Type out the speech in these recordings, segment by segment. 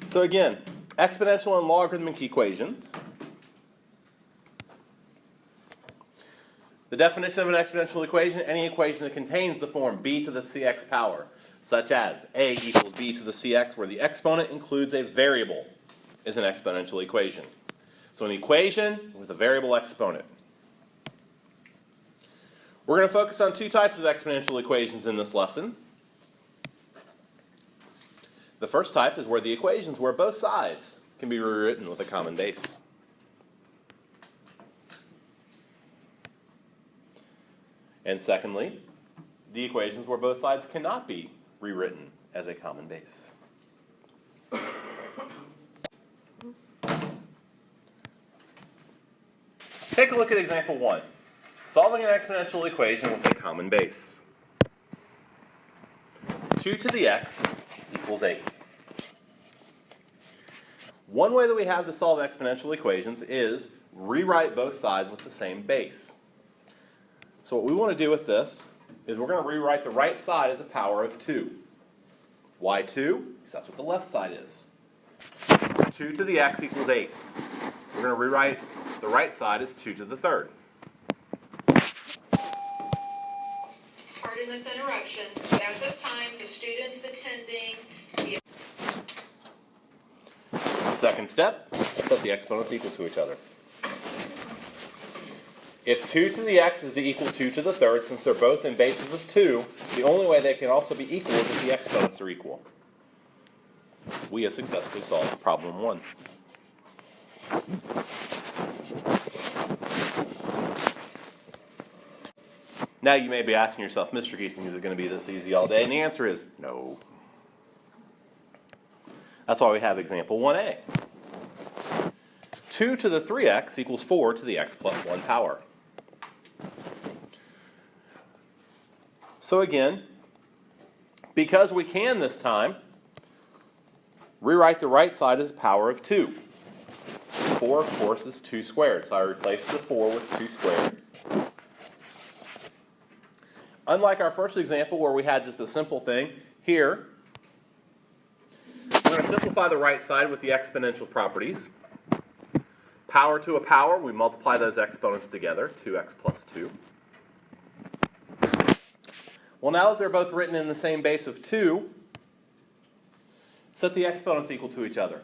So again, exponential and logarithmic equations. The definition of an exponential equation: any equation that contains the form b to the cx power, such as a equals b to the cx, where the exponent includes a variable, is an exponential equation. So an equation with a variable exponent. We're going to focus on two types of exponential equations in this lesson. The first type is where the equations where both sides can be rewritten with a common base. And secondly, the equations where both sides cannot be rewritten as a common base. Take a look at example 1. Solving an exponential equation with a common base. 2 to the x equals 8. One way that we have to solve exponential equations is rewrite both sides with the same base. So what we want to do with this is we're going to rewrite the right side as a power of 2. Why 2? Because that's what the left side is. 2 to the x equals 8. We're going to rewrite the right side as 2 to the third. Pardon this interruption. At this time, the students attending the... Second step, set the exponents equal to each other. If 2 to the x is to equal 2 to the third, since they're both in bases of 2, the only way they can also be equal is if the exponents are equal. We have successfully solved problem 1. Now you may be asking yourself, Mr. Giesing, is it going to be this easy all day? And the answer is no. That's why we have example 1a. 2 to the 3x equals 4 to the x plus 1 power. So again, because we can this time, rewrite the right side as a power of 2. 4, of course, is 2 squared, so I replace the 4 with 2 squared. Unlike our first example where we had just a simple thing, here we're going to simplify the right side with the exponential properties. Power to a power, we multiply those exponents together, 2x plus 2. Well, now that they're both written in the same base of 2, set the exponents equal to each other.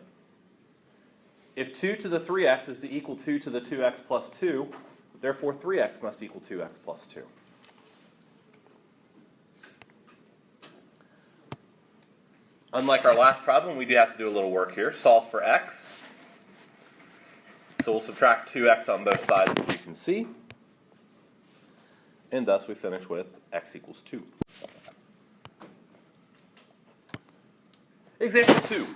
If 2 to the 3x is to equal 2 to the 2x plus 2, therefore 3x must equal 2x plus 2. Unlike our last problem, we do have to do a little work here. Solve for x. So we'll subtract 2x on both sides, as you can see. And thus we finish with x equals 2. Example 2.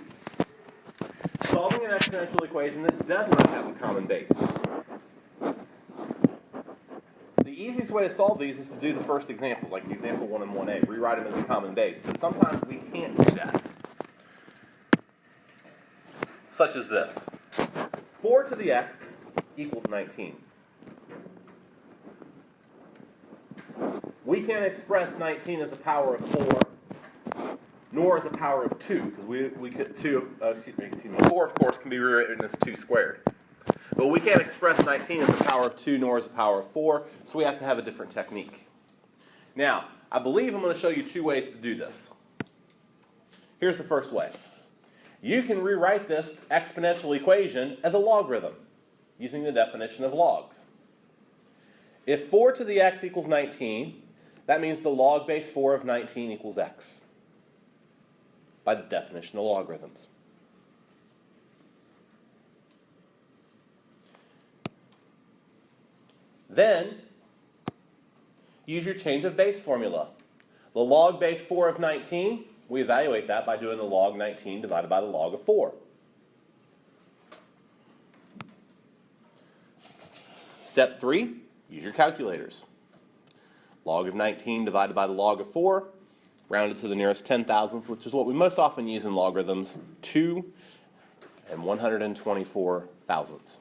Solving an exponential equation that does not have a common base. The easiest way to solve these is to do the first example, like example 1 and 1a. Rewrite them as a common base. But sometimes we can't do that. Such as this. 4 to the x equals 19. We can't express 19 as a power of 4, nor as a power of 2, because we could 4, of course, can be rewritten as 2 squared. But we can't express 19 as a power of 2, nor as a power of 4, so we have to have a different technique. Now, I believe I'm going to show you 2 ways to do this. Here's the first way. You can rewrite this exponential equation as a logarithm, using the definition of logs. If 4 to the x equals 19, that means the log base 4 of 19 equals x, by the definition of logarithms. Then, use your change of base formula. The log base 4 of 19, we evaluate that by doing the log 19 divided by the log of 4. Step 3, use your calculators. Log of 19 divided by the log of 4, rounded to the nearest 10,000th, which is what we most often use in logarithms, 2 and 124 thousandths.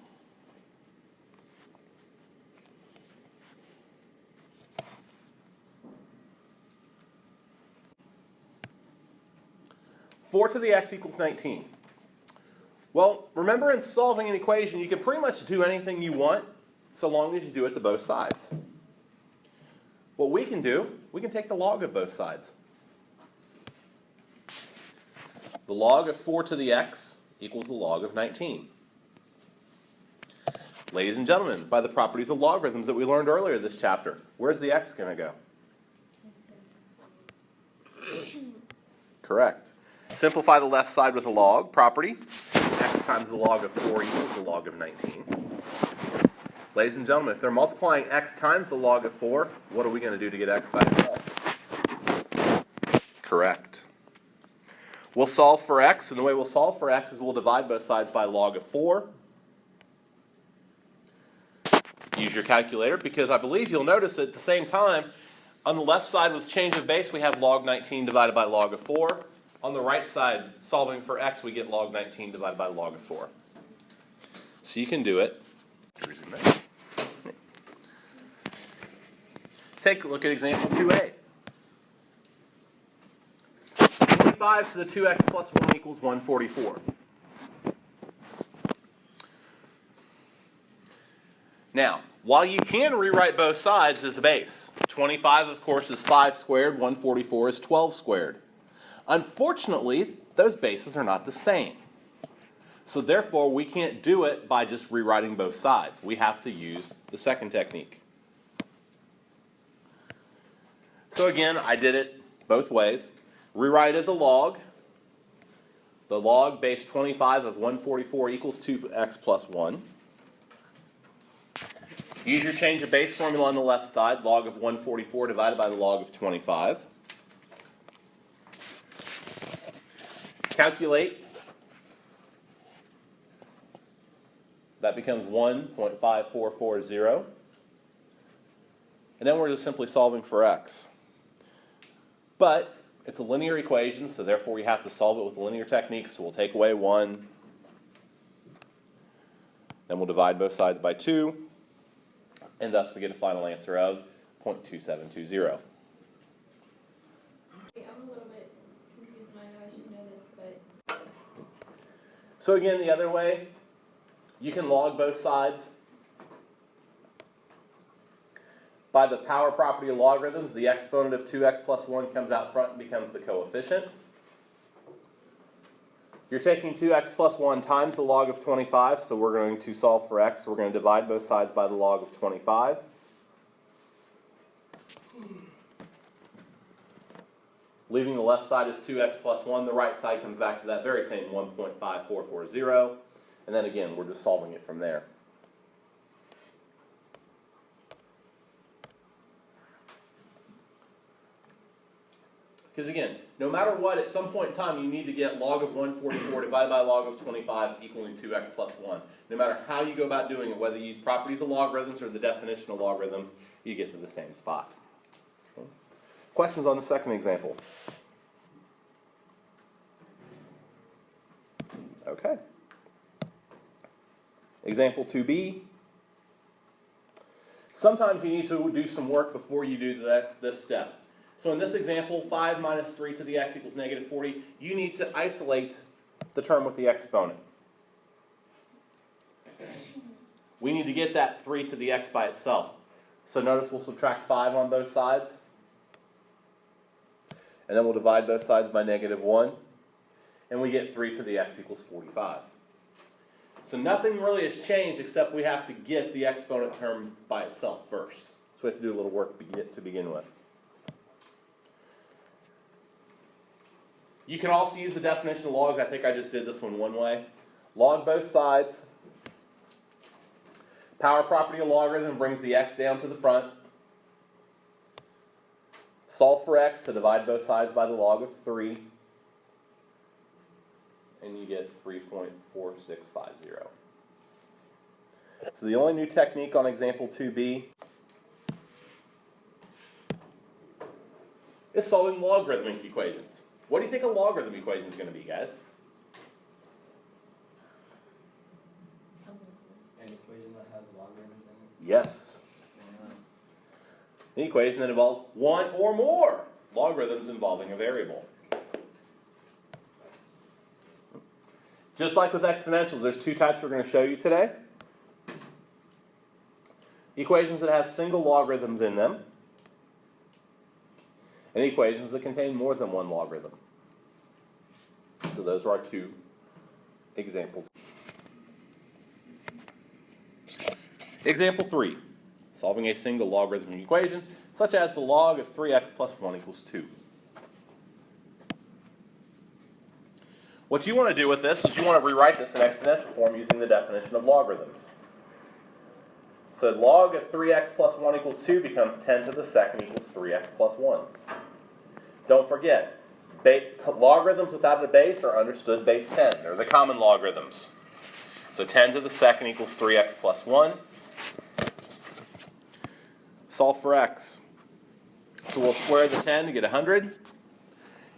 Four to the x equals 19. Well, remember in solving an equation, you can pretty much do anything you want so long as you do it to both sides. What we can do, we can take the log of both sides. The log of 4 to the x equals the log of 19. Ladies and gentlemen, by the properties of logarithms that we learned earlier this chapter, where's the x going to go? Correct. Simplify the left side with a log property. X times the log of 4 equals the log of 19. Ladies and gentlemen, if they're multiplying x times the log of 4, what are we going to do to get x by itself? Correct. We'll solve for x, and the way we'll solve for x is we'll divide both sides by log of 4. Use your calculator, because I believe you'll notice at the same time, on the left side with change of base, we have log 19 divided by log of 4. On the right side, solving for x, we get log 19 divided by log of 4. So you can do it. Take a look at example 2a. 25 to the 2x plus 1 equals 144. Now, while you can rewrite both sides as a base, 25, of course, is 5 squared, 144 is 12 squared. Unfortunately, those bases are not the same. So therefore, we can't do it by just rewriting both sides. We have to use the second technique. So again, I did it both ways. Rewrite as a log. The log base 25 of 144 equals 2x plus 1. Use your change of base formula on the left side, log of 144 divided by the log of 25. Calculate. That becomes 1.5440. And then we're just simply solving for x. But it's a linear equation, so therefore we have to solve it with linear techniques. So we'll take away 1. Then we'll divide both sides by 2. And thus we get a final answer of 0.2720. I'm a little bit confused, and I know I should know this, but... So again, the other way, you can log both sides. By the power property of logarithms, the exponent of 2x plus 1 comes out front and becomes the coefficient. You're taking 2x plus 1 times the log of 25, so we're going to solve for x. We're going to divide both sides by the log of 25. Leaving the left side as 2x plus 1, the right side comes back to that very same 1.5440. And then again, we're just solving it from there. Because again, no matter what, at some point in time, you need to get log of 144 divided by log of 25 equaling 2x plus 1. No matter how you go about doing it, whether you use properties of logarithms or the definition of logarithms, you get to the same spot. Okay. Questions on the second example? Okay. Example 2b. Sometimes you need to do some work before you do this step. So in this example, 5 minus 3 to the x equals negative 40. You need to isolate the term with the exponent. We need to get that 3 to the x by itself. So notice we'll subtract 5 on both sides. And then we'll divide both sides by negative 1. And we get 3 to the x equals 45. So nothing really has changed except we have to get the exponent term by itself first. So we have to do a little work to begin with. You can also use the definition of logs. I think I just did this one way. Log both sides. Power property of logarithm brings the x down to the front. Solve for x, so divide both sides by the log of 3. And you get 3.4650. So the only new technique on example 2b is solving logarithmic equations. What do you think a logarithm equation is going to be, guys? An equation that has logarithms in it? Yes. An equation that involves one or more logarithms involving a variable. Just like with exponentials, there's two types we're going to show you today. Equations that have single logarithms in them, and equations that contain more than one logarithm. So those are our two examples. Example 3. Solving a single logarithmic equation, such as the log of 3x plus 1 equals 2. What you want to do with this is you want to rewrite this in exponential form using the definition of logarithms. So log of 3x plus 1 equals 2 becomes 10 to the second equals 3x plus 1. Don't forget, logarithms without a base are understood base 10. They're the common logarithms. So 10 to the second equals 3x plus 1. Solve for x. So we'll square the 10 to get 100.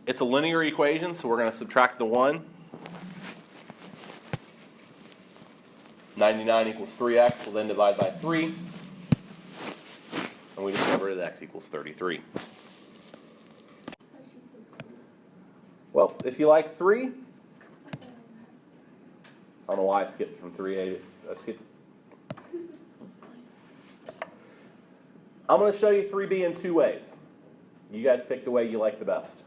It's a linear equation, so we're going to subtract the 1. 99 equals 3x. We'll then divide by 3. And we discover that x equals 33. Well, if you like 3, I don't know why I skipped from 3a to... I'm going to show you 3b in two ways. You guys pick the way you like the best.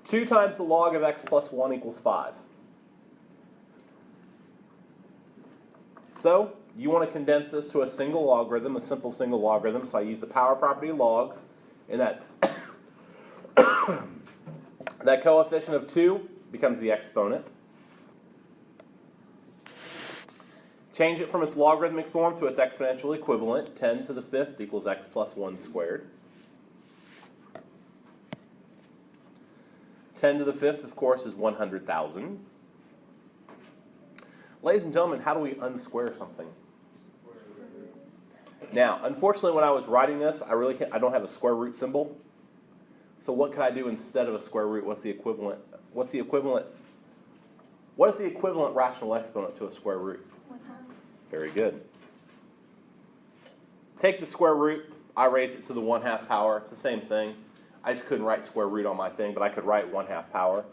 2 times the log of x plus 1 equals 5. So, you want to condense this to a single logarithm, a simple single logarithm, so I use the power property of logs, and that, that coefficient of 2 becomes the exponent. Change it from its logarithmic form to its exponential equivalent. 10 to the 5th equals x plus 1 squared. 10 to the 5th, of course, is 100,000. Ladies and gentlemen, how do we unsquare something? Now, unfortunately, when I was writing this, I don't have a square root symbol. So what could I do instead of a square root? What is the equivalent rational exponent to a square root? 1/2. Very good. Take the square root. I raised it to the 1/2 power. It's the same thing. I just couldn't write square root on my thing, but I could write 1/2 power.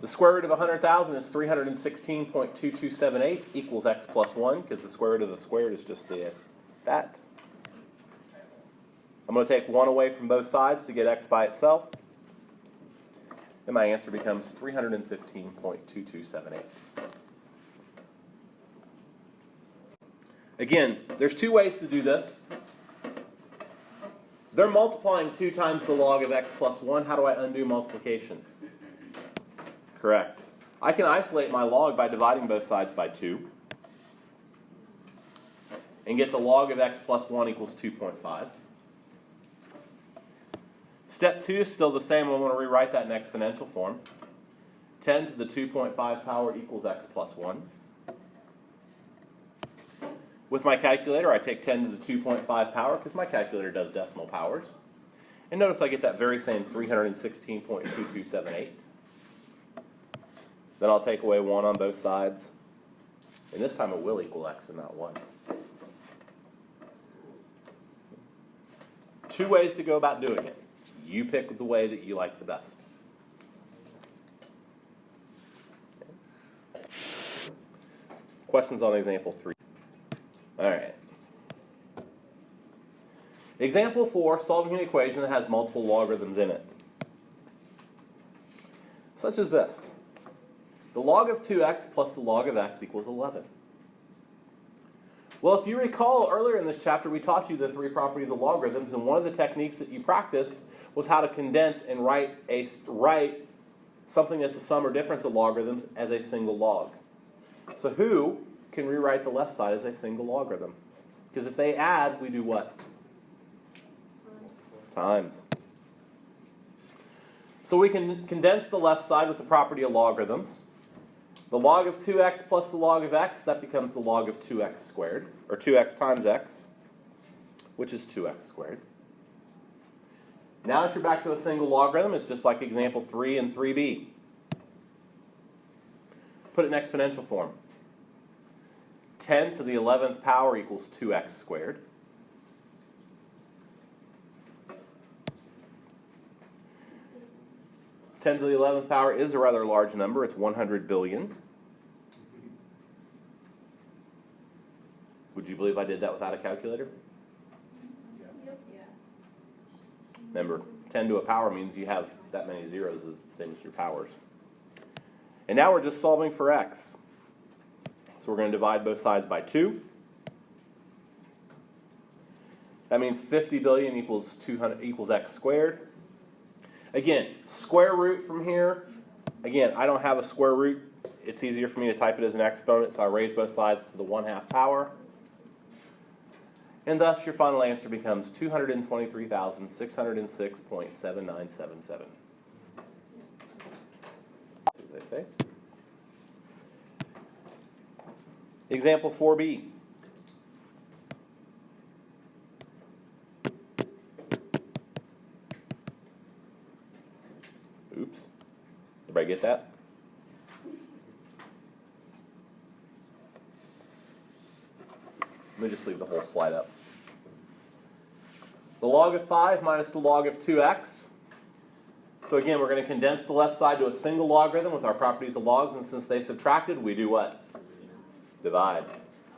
The square root of 100,000 is 316.2278 equals x plus 1, because the square root of the squared is just that. I'm going to take 1 away from both sides to get x by itself. And my answer becomes 315.2278. Again, there's two ways to do this. They're multiplying 2 times the log of x plus 1. How do I undo multiplication? Correct. I can isolate my log by dividing both sides by 2. And get the log of x plus 1 equals 2.5. Step 2 is still the same. I want to rewrite that in exponential form. 10 to the 2.5 power equals x plus 1. With my calculator, I take 10 to the 2.5 power because my calculator does decimal powers. And notice I get that very same 316.2278. Then I'll take away 1 on both sides. And this time it will equal x and not 1. 2 ways to go about doing it. You pick the way that you like the best. Questions on example 3? All right. Example 4, solving an equation that has multiple logarithms in it. Such as this. The log of 2x plus the log of x equals 11. Well, if you recall, earlier in this chapter, we taught you the 3 properties of logarithms, and one of the techniques that you practiced was how to condense and write something that's a sum or difference of logarithms as a single log. So who can rewrite the left side as a single logarithm? Because if they add, we do what? Times. So we can condense the left side with the property of logarithms. The log of 2x plus the log of x, that becomes the log of 2x squared, or 2x times x, which is 2x squared. Now that you're back to a single logarithm, it's just like example 3 and 3b. Put it in exponential form. 10 to the 11th power equals 2x squared. 10 to the 11th power is a rather large number. It's 100 billion. Would you believe I did that without a calculator? Yep. Yeah. Remember, 10 to a power means you have that many zeros is the same as your powers. And now we're just solving for x. So we're going to divide both sides by 2. That means 50 billion equals 200 equals x squared. Again, square root from here. Again, I don't have a square root. It's easier for me to type it as an exponent, so I raise both sides to the 1/2 power. And thus your final answer becomes 223,606.7977. As they say. Example 4b. Oops. Everybody get that? Let me just leave the whole slide up. The log of 5 minus the log of 2x. So again, we're going to condense the left side to a single logarithm with our properties of logs, and since they subtracted, we do what? Divide.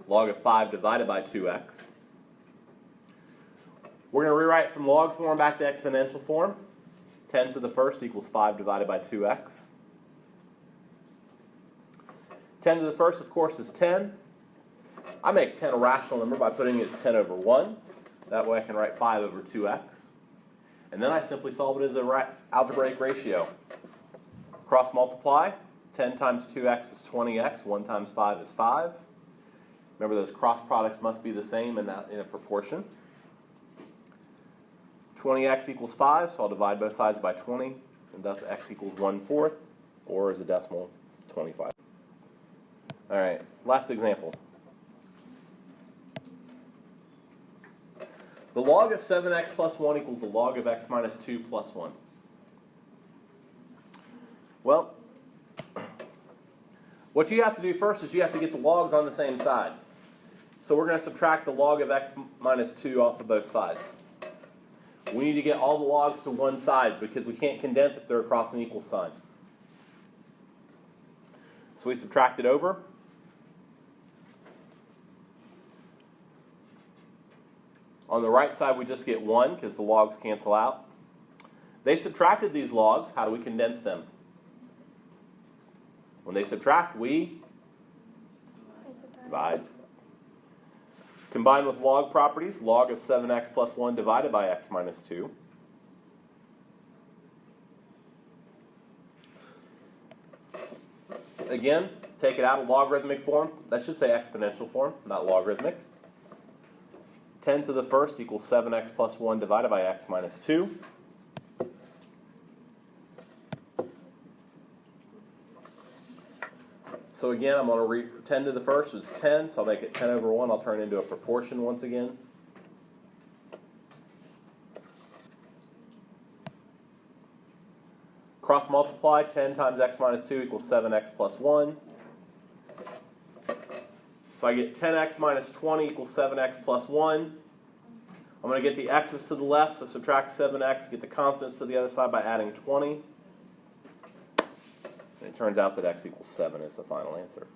Log of 5 divided by 2x. We're going to rewrite from log form back to exponential form. 10 to the first equals 5 divided by 2x. 10 to the first, of course, is 10. I make 10 a rational number by putting it as 10 over 1. That way I can write 5 over 2x. And then I simply solve it as an algebraic ratio. Cross multiply. 10 times 2x is 20x. 1 times 5 is 5. Remember, those cross products must be the same in a proportion. 20x equals 5, so I'll divide both sides by 20, and thus x equals 1/4, or as a decimal, 25. All right, last example. The log of 7x plus 1 equals the log of x minus 2 plus 1. Well, what you have to do first is you have to get the logs on the same side. So we're going to subtract the log of x minus 2 off of both sides. We need to get all the logs to one side because we can't condense if they're across an equal sign. So we subtract it over. On the right side, we just get 1 because the logs cancel out. They subtracted these logs. How do we condense them? When they subtract, we divide. Combined with log properties, log of 7x plus 1 divided by x minus 2. Again, take it out of logarithmic form. That should say exponential form, not logarithmic. 10 to the first equals 7x plus 1 divided by x minus 2. So again, I'm going to 10 to the first is 10, so I'll make it 10 over 1. I'll turn it into a proportion once again. Cross multiply, 10 times x minus 2 equals 7x plus 1. So I get 10x minus 20 equals 7x plus 1. I'm going to get the x's to the left, so subtract 7x, get the constants to the other side by adding 20. And it turns out that x equals 7 is the final answer.